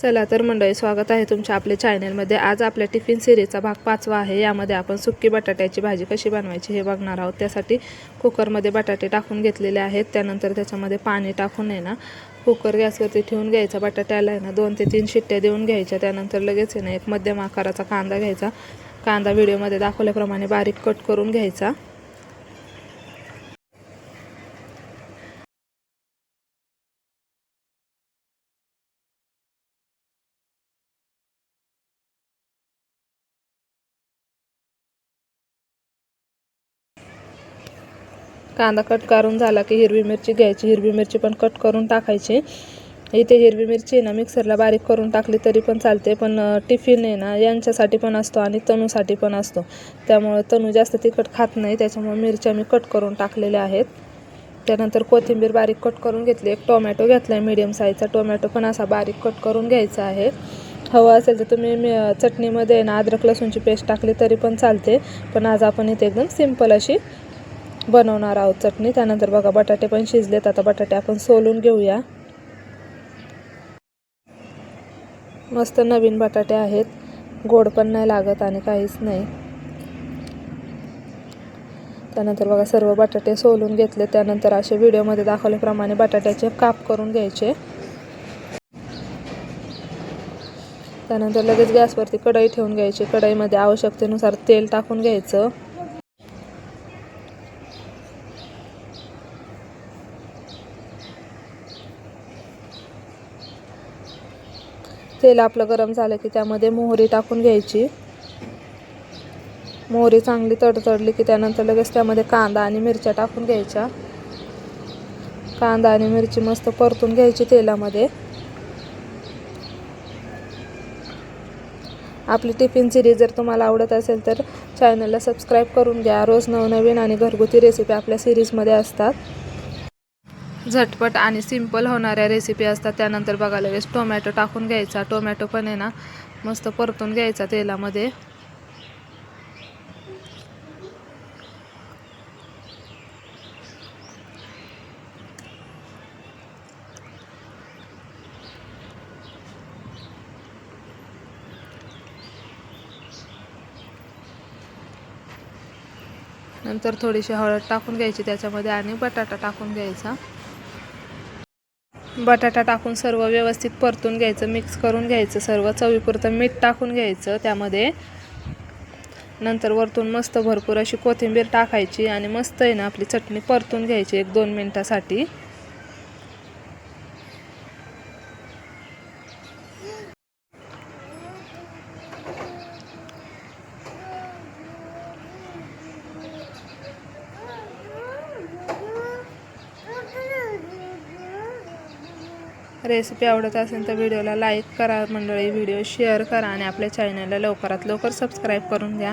चला तर मंडळी, स्वागत आहे तुमच्या आपल्या चॅनलमध्ये। आज आपल्या टिफिन सिरीजचा भाग 5वा आहे। यामध्ये आपण सुक्की बटाट्याची भाजी कशी बनवायची हे बघणार आहोत। त्यासाठी कुकरमध्ये बटाटे टाकून घेतलेले आहेत। त्यानंतर त्याच्यामध्ये पाणी टाकून आहे ना कुकर गॅसवरती ठेवून घ्यायचा। बटाट्याला आहे ना 2 ते 3 शिट्ट्या देऊन घ्यायच्या। त्यानंतर लगेच आहे ना एक मध्यम आकाराचा कांदा घ्यायचा। कांदा व्हिडिओमध्ये दाखवल्याप्रमाणे बारीक कट करून घ्यायचा। कांदा कट करून झाला की हिरवी मिरची घ्यायची। हिरवी मिरची पण कट करून टाकायची। इथे हिरवी मिरची ना मिक्सरला बारीक करून टाकली तरी पण चालते, पण टिफिन आहे ना यांच्यासाठी पण असतो आणि तनूसाठी पण असतो। त्यामुळे तनू जास्त तिखट खात नाही, त्याच्यामुळे मिरच्या मी कट करून टाकलेल्या आहेत। त्यानंतर कोथिंबीर बारीक कट करून घेतली। एक टोमॅटो घेतला आहे मीडियम साईजचा। टोमॅटो पण असा बारीक कट करून घ्यायचा आहे। हवं असेल तर तुम्ही चटणीमध्ये ना अद्रक लसूणची पेस्ट टाकली तरी पण चालते, पण आज आपण इथे एकदम सिंपल अशी बनवणार आहोत चटणी। त्यानंतर बघा बटाटे पण शिजलेत। आता बटाटे आपण सोलून घेऊया। मस्त नवीन बटाटे आहेत, गोड पण नाही लागत आणि काहीच नाही। त्यानंतर बघा सर्व बटाटे सोलून घेतले। त्यानंतर असे व्हिडिओमध्ये दाखवल्याप्रमाणे बटाट्याचे काप करून घ्यायचे। त्यानंतर लगेच गॅसवरती कढई ठेवून घ्यायची। कढईमध्ये आवश्यकतेनुसार तेल टाकून घ्यायचं। तेल आपलं गरम झालं की त्यामध्ये मोहरी टाकून घ्यायची। मोहरी चांगली तडतडली की त्यानंतर लगेच त्यामध्ये कांदा आणि मिरच्या टाकून घ्यायच्या। कांदा आणि मिरची मस्त परतून घ्यायची तेलामध्ये। आपली टिफिन सिरीज जर तुम्हाला आवडत असेल तर चॅनलला सबस्क्राईब करून घ्या। रोज नवनवीन आणि घरगुती रेसिपी आपल्या सिरीजमध्ये असतात। झटपट आणि सिंपल होणाऱ्या रेसिपी असतात। त्यानंतर बघा लगेच टोमॅटो टाकून घ्यायचा। टोमॅटो पण आहे ना मस्त परतून घ्यायचा तेलामध्ये। नंतर थोडीशी हळद टाकून घ्यायची त्याच्यामध्ये आणि बटाटा टाकून घ्यायचा। बटाटा टाकून सर्व व्यवस्थित परतून घ्यायचं, मिक्स करून घ्यायचं सर्व। चवीपुरतं मीठ टाकून घ्यायचं त्यामध्ये। नंतर वरतून मस्त भरपूर अशी कोथिंबीर टाकायची आणि मस्त आहे ना आपली चटणी परतून घ्यायची 1-2 मिनिटासाठी। रेसिपी आवडत असेल तर व्हिडिओला लाईक करा मंडळी, व्हिडिओ शेअर करा आणि आपल्या चॅनलला लवकरात लवकर सबस्क्राईब करून घ्या।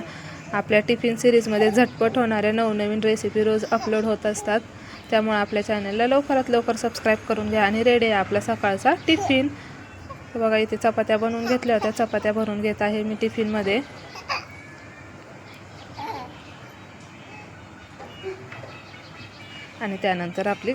आपल्या टिफिन सिरीजमध्ये झटपट होणाऱ्या नवनवीन रेसिपी रोज अपलोड होत असतात, त्यामुळे आपल्या चॅनलला लवकरात लवकर सबस्क्राईब करून घ्या। आणि रेडी आहे आपला सकाळचा टिफिन। बघा इथे चपात्या बनवून घेतल्या होत्या, चपात्या भरून घेत आहे मी टिफिनमध्ये। आणि त्यानंतर आपली